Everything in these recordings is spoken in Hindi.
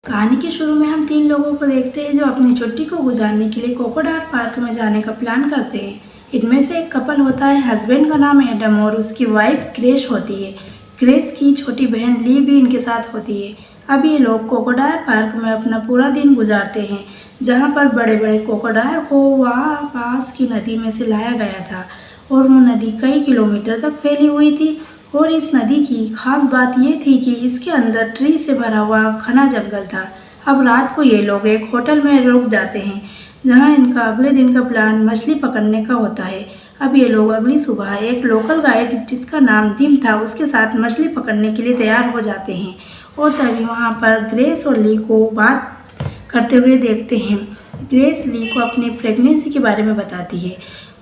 कहानी के शुरू में हम 3 लोगों को देखते हैं जो अपनी छुट्टी को गुजारने के लिए क्रोकोडाइल पार्क में जाने का प्लान करते हैं। इनमें से एक कपल होता है, हस्बैंड का नाम एडम और उसकी वाइफ ग्रेस होती है। ग्रेस की छोटी बहन ली भी इनके साथ होती है। अब ये लोग क्रोकोडाइल पार्क में अपना पूरा दिन गुजारते हैं, जहाँ पर बड़े बड़े क्रोकोडाइल को वहाँ पास की नदी में से लाया गया था और वो नदी कई किलोमीटर तक फैली हुई थी। और इस नदी की खास बात ये थी कि इसके अंदर ट्री से भरा हुआ घना जंगल था। अब रात को ये लोग एक होटल में रुक जाते हैं, जहां इनका अगले दिन का प्लान मछली पकड़ने का होता है। अब ये लोग अगली सुबह एक लोकल गाइड जिसका नाम जिम था उसके साथ मछली पकड़ने के लिए तैयार हो जाते हैं। और तभी वहाँ पर ग्रेस और ली को बात करते हुए देखते हैं। ग्रेस ली को अपनी प्रेगनेंसी के बारे में बताती है।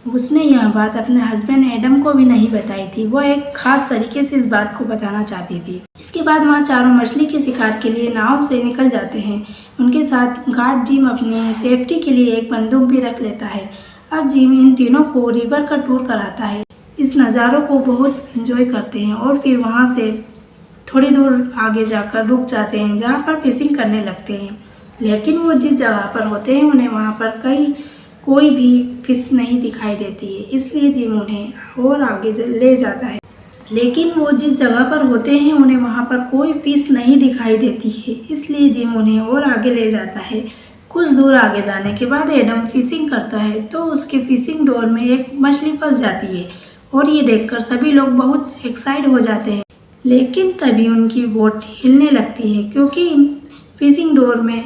उसने यह बात अपने हस्बैंड एडम को भी नहीं बताई थी। वह एक खास तरीके से इस बात को बताना चाहती थी। इसके बाद वहाँ चारों मछली के शिकार के लिए नाव से निकल जाते हैं। उनके साथ गार्ड जिम अपनी सेफ्टी के लिए एक बंदूक भी रख लेता है। अब जिम इन तीनों को रिवर का टूर कराता है। इस नज़ारों को बहुत एंजॉय करते हैं और फिर वहाँ से थोड़ी दूर आगे जाकर रुक जाते हैं, जहाँ पर फिशिंग करने लगते हैं। लेकिन वो जिस जगह पर होते हैं उन्हें वहाँ पर कोई भी फिश नहीं दिखाई देती है, इसलिए जिम उन्हें और आगे ले जाता है। लेकिन वो जिस जगह पर होते हैं उन्हें वहाँ पर कोई फिश नहीं दिखाई देती है, इसलिए जिम उन्हें और आगे ले जाता है। कुछ दूर आगे जाने के बाद एडम फिशिंग करता है तो उसके फिशिंग डोर में एक मछली फंस जाती है और ये देखकर सभी लोग बहुत एक्साइट हो जाते हैं। लेकिन तभी उनकी बोट हिलने लगती है, क्योंकि फिशिंग डोर में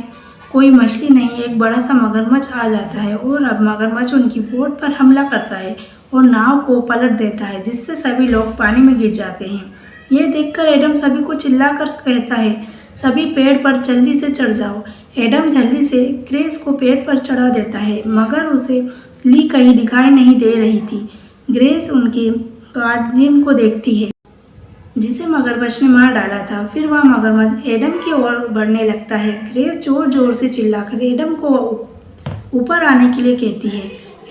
कोई मछली नहीं, एक बड़ा सा मगरमच्छ आ जाता है। और अब मगरमच्छ उनकी बोट पर हमला करता है और नाव को पलट देता है, जिससे सभी लोग पानी में गिर जाते हैं। ये देखकर एडम सभी को चिल्लाकर कहता है, सभी पेड़ पर जल्दी से चढ़ जाओ। एडम जल्दी से ग्रेस को पेड़ पर चढ़ा देता है, मगर उसे ली कहीं दिखाई नहीं दे रही थी। ग्रेस उनके गार्ड जिम को देखती है, जिसे मगरमच्छ ने मार डाला था। फिर वह मगरमच्छ एडम की ओर बढ़ने लगता है। ग्रेस जोर जोर से चिल्लाकर एडम को ऊपर आने के लिए कहती है।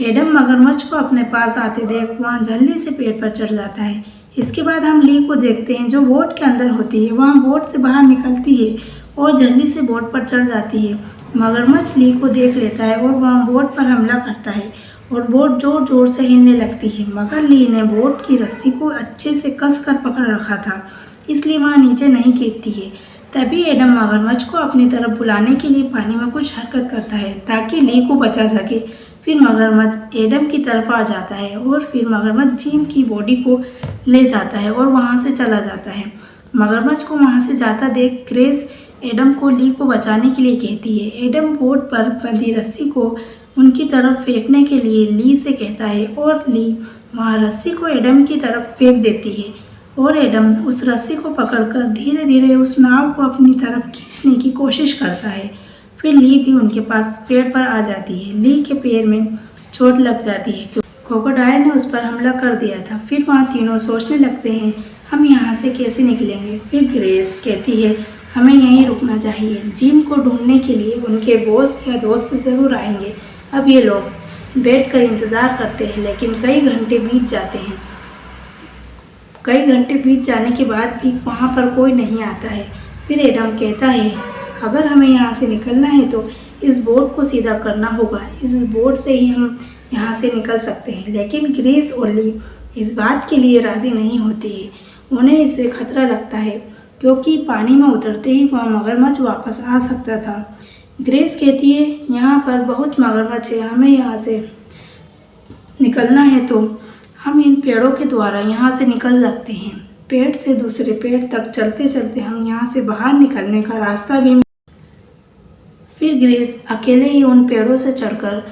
एडम मगरमच्छ को अपने पास आते देख वहाँ जल्दी से पेड़ पर चढ़ जाता है। इसके बाद हम ली को देखते हैं, जो बोट के अंदर होती है। वहाँ बोट से बाहर निकलती है और जल्दी से बोट पर चढ़ जाती है। मगरमच्छ ली को देख लेता है और वहाँ बोट पर हमला करता है और बोट जोर जोर से हिलने लगती है, मगर ली ने बोट की रस्सी को अच्छे से कस कर पकड़ रखा था, इसलिए वहाँ नीचे नहीं गिरती है। तभी एडम मगरमच्छ को अपनी तरफ बुलाने के लिए पानी में कुछ हरकत करता है ताकि ली को बचा सके। फिर मगरमच्छ एडम की तरफ आ जाता है और फिर मगरमच्छ जिम की बॉडी को ले जाता है और वहाँ से चला जाता है। मगरमच्छ को वहाँ से जाता देख ग्रेस एडम को ली को बचाने के लिए कहती है। एडम बोट पर बंधी रस्सी को उनकी तरफ फेंकने के लिए ली से कहता है और ली वहाँ रस्सी को एडम की तरफ फेंक देती है और एडम उस रस्सी को पकड़कर धीरे धीरे उस नाव को अपनी तरफ खींचने की कोशिश करता है। फिर ली भी उनके पास पेड़ पर आ जाती है। ली के पैर में चोट लग जाती है क्योंकि क्रोकोडाइल ने उस पर हमला कर दिया था। फिर वहाँ तीनों सोचने लगते हैं, हम यहाँ से कैसे निकलेंगे। फिर ग्रेस कहती है, हमें यहीं रुकना चाहिए। जिम को ढूंढने के लिए उनके बॉस या दोस्त ज़रूर आएंगे। अब ये लोग बैठकर इंतज़ार करते हैं, लेकिन कई घंटे बीत जाते हैं। कई घंटे बीत जाने के बाद भी वहाँ पर कोई नहीं आता है। फिर एडम कहता है, अगर हमें यहाँ से निकलना है तो इस बोट को सीधा करना होगा। इस बोट से ही हम यहाँ से निकल सकते हैं। लेकिन ग्रेस और ली इस बात के लिए राज़ी नहीं होती है। उन्हें इससे खतरा लगता है, क्योंकि पानी में उतरते ही वह मगरमच्छ वापस आ सकता था। ग्रेस कहती है, यहाँ पर बहुत मगरमच्छ है, हमें यहाँ से निकलना है तो हम इन पेड़ों के द्वारा यहाँ से निकल सकते हैं। पेड़ से दूसरे पेड़ तक चलते चलते हम यहाँ से बाहर निकलने का रास्ता भी। फिर ग्रेस अकेले ही उन पेड़ों से चढ़कर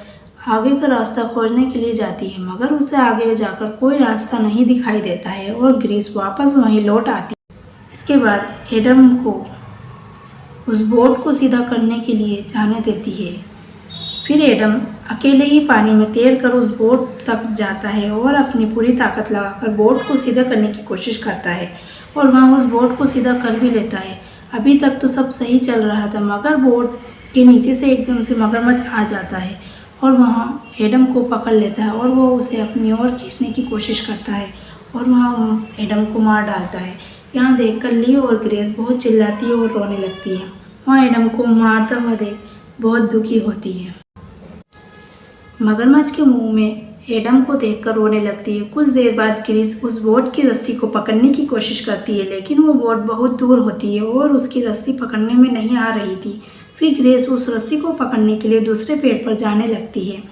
आगे का रास्ता खोजने के लिए जाती है, मगर उसे आगे जाकर कोई रास्ता नहीं दिखाई देता है और ग्रेस वापस वहीं लौट आती है। इसके बाद एडम को उस बोट को सीधा करने के लिए जाने देती है। फिर एडम अकेले ही पानी में तैरकर उस बोट तक जाता है और अपनी पूरी ताकत लगाकर बोट को सीधा करने की कोशिश करता है और वहाँ उस बोट को सीधा कर भी लेता है। अभी तक तो सब सही चल रहा था, मगर बोट के नीचे से एकदम से मगरमच्छ आ जाता है और वहाँ एडम को पकड़ लेता है और वो उसे अपनी ओर खींचने की कोशिश करता है और वहाँ एडम को मार डालता है। यहाँ देखकर ली और ग्रेस बहुत चिल्लाती है और रोने लगती है। वहाँ एडम को मारता हुआ देख बहुत दुखी होती है। मगरमच्छ के मुंह में एडम को देखकर रोने लगती है। कुछ देर बाद ग्रेस उस बोट की रस्सी को पकड़ने की कोशिश करती है, लेकिन वो बोट बहुत दूर होती है और उसकी रस्सी पकड़ने में नहीं आ रही थी। फिर ग्रेस उस रस्सी को पकड़ने के लिए दूसरे पेड़ पर जाने लगती है।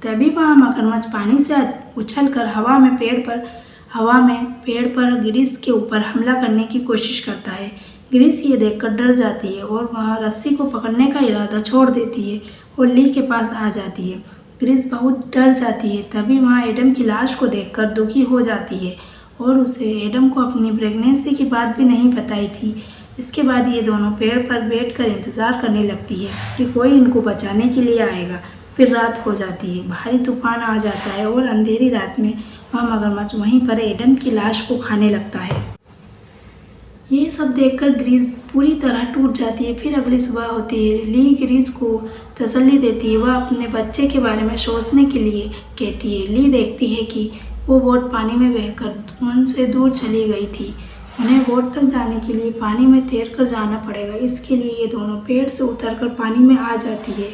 तभी वहाँ मगरमच्छ पानी से उछलकर हवा में पेड़ पर ग्रेस के ऊपर हमला करने की कोशिश करता है। ग्रेस ये देखकर डर जाती है और वहाँ रस्सी को पकड़ने का इरादा छोड़ देती है और ली के पास आ जाती है। ग्रेस बहुत डर जाती है। तभी वहाँ एडम की लाश को देखकर दुखी हो जाती है और उसे एडम को अपनी प्रेगनेंसी की बात भी नहीं बताई थी। इसके बाद ये दोनों पेड़ पर बैठकर इंतज़ार करने लगती है कि कोई इनको बचाने के लिए आएगा। फिर रात हो जाती है, भारी तूफान आ जाता है और अंधेरी रात में वह मगरमच्छ वहीं पर एडम की लाश को खाने लगता है। ये सब देखकर ग्रेस पूरी तरह टूट जाती है। फिर अगली सुबह होती है। ली ग्रेस को तसल्ली देती है। वह अपने बच्चे के बारे में सोचने के लिए कहती है। ली देखती है कि वो बोट पानी में बहकर उनसे दूर चली गई थी। उन्हें बोट तक जाने के लिए पानी में तैरकर जाना पड़ेगा। इसके लिए ये दोनों पेड़ से उतरकर पानी में आ जाती है।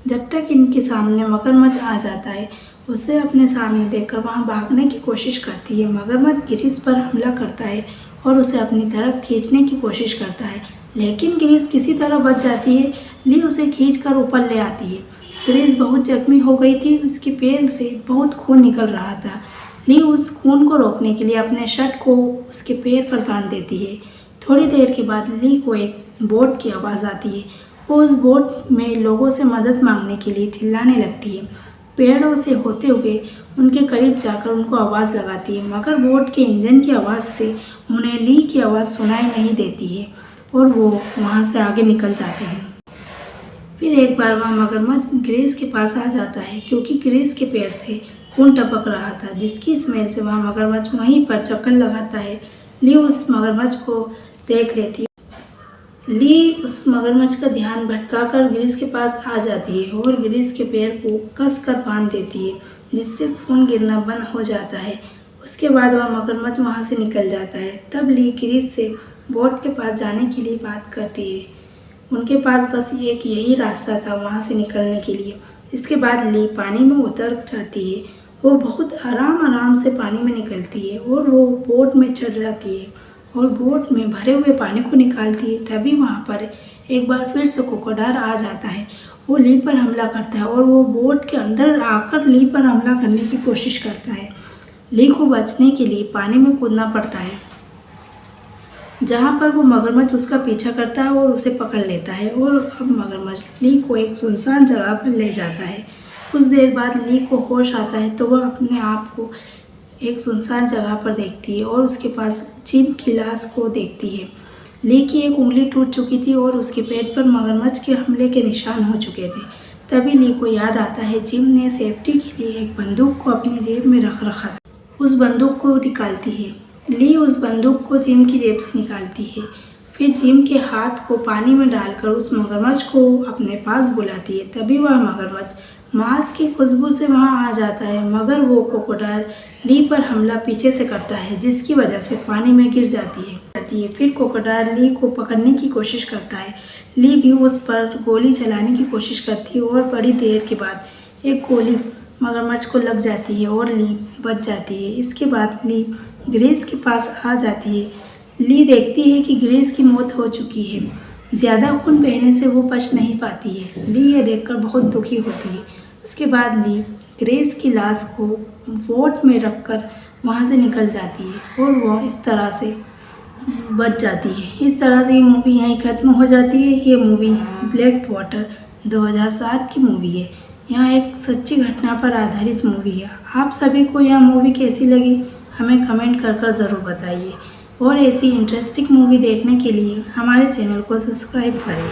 जब तक इनके सामने मगरमच्छ आ जाता है, उसे अपने सामने देखकर वहाँ भागने की कोशिश करती है। मगरमच्छ ग्रेस पर हमला करता है और उसे अपनी तरफ खींचने की कोशिश करता है, लेकिन ग्रेस किसी तरह बच जाती है। ली उसे खींचकर ऊपर ले आती है। ग्रेस बहुत जख्मी हो गई थी, उसके पैर से बहुत खून निकल रहा था। ली उस खून को रोकने के लिए अपने शर्ट को उसके पैर पर बांध देती है। थोड़ी देर के बाद ली को एक बोट की आवाज़ आती है। वो उस बोट में लोगों से मदद मांगने के लिए चिल्लाने लगती है। पेड़ों से होते हुए उनके करीब जाकर उनको आवाज़ लगाती है, मगर बोट के इंजन की आवाज़ से उन्हें ली की आवाज़ सुनाई नहीं देती है और वो वहाँ से आगे निकल जाते हैं। फिर एक बार वह मगरमच्छ ग्रेस के पास आ जाता है, क्योंकि ग्रेस के पैर से खून टपक रहा था, जिसकी स्मेल से वह मगरमच्छ वहीं पर चक्कर लगाता है। ली उस मगरमच्छ को देख लेती है। ली उस मगरमच्छ का ध्यान भटकाकर ग्रेस के पास आ जाती है और ग्रेस के पैर को कसकर बांध देती है, जिससे खून गिरना बंद हो जाता है। उसके बाद वह मगरमच्छ वहाँ से निकल जाता है। तब ली ग्रेस से बोट के पास जाने के लिए बात करती है। उनके पास बस एक यही रास्ता था वहाँ से निकलने के लिए। इसके बाद ली पानी में उतर जाती है। वो बहुत आराम से पानी में निकलती है और वो बोट में चढ़ जाती है और बोट में भरे हुए पानी को निकालती है। तभी वहाँ पर एक बार फिर से क्रोकोडाइल आ जाता है। वो ली पर हमला करता है और वो बोट के अंदर आकर ली पर हमला करने की कोशिश करता है। ली को बचने के लिए पानी में कूदना पड़ता है, जहाँ पर वो मगरमच्छ उसका पीछा करता है और उसे पकड़ लेता है। और अब मगरमच्छ ली को एक सुनसान जगह पर ले जाता है। कुछ देर बाद ली को होश आता है तो वह अपने आप को एक सुनसान जगह पर देखती है और उसके पास जिम की लाश को देखती है। ली की एक उंगली टूट चुकी थी और उसके पेट पर मगरमच्छ के हमले के निशान हो चुके थे। तभी ली को याद आता है जिम ने सेफ्टी के लिए एक बंदूक को अपनी जेब में रख रखा था। उस बंदूक को निकालती है। ली उस बंदूक को जिम की जेब से निकालती है। फिर जिम के हाथ को पानी में डालकर उस मगरमच्छ को अपने पास बुलाती है। तभी वह मगरमच्छ मांस की खुशबू से वहाँ आ जाता है, मगर वो क्रोकोडाइल ली पर हमला पीछे से करता है, जिसकी वजह से पानी में गिर जाती है। फिर क्रोकोडाइल ली को पकड़ने की कोशिश करता है। ली भी उस पर गोली चलाने की कोशिश करती है और बड़ी देर के बाद एक गोली मगरमच्छ को लग जाती है और ली बच जाती है। इसके बाद ली ग्रेस के पास आ जाती है। ली देखती है कि ग्रेस की मौत हो चुकी है। ज़्यादा खून बहने से वो बच नहीं पाती है। ली ये देखकर बहुत दुखी होती है। उसके बाद ली ग्रेस की लाश को बोट में रखकर वहाँ से निकल जाती है और वो इस तरह से बच जाती है। इस तरह से ये मूवी यहीं ख़त्म हो जाती है। ये मूवी ब्लैक वाटर 2007 की मूवी है। यहाँ एक सच्ची घटना पर आधारित मूवी है। आप सभी को यह मूवी कैसी लगी हमें कमेंट कर ज़रूर बताइए और ऐसी इंटरेस्टिंग मूवी देखने के लिए हमारे चैनल को सब्सक्राइब करें।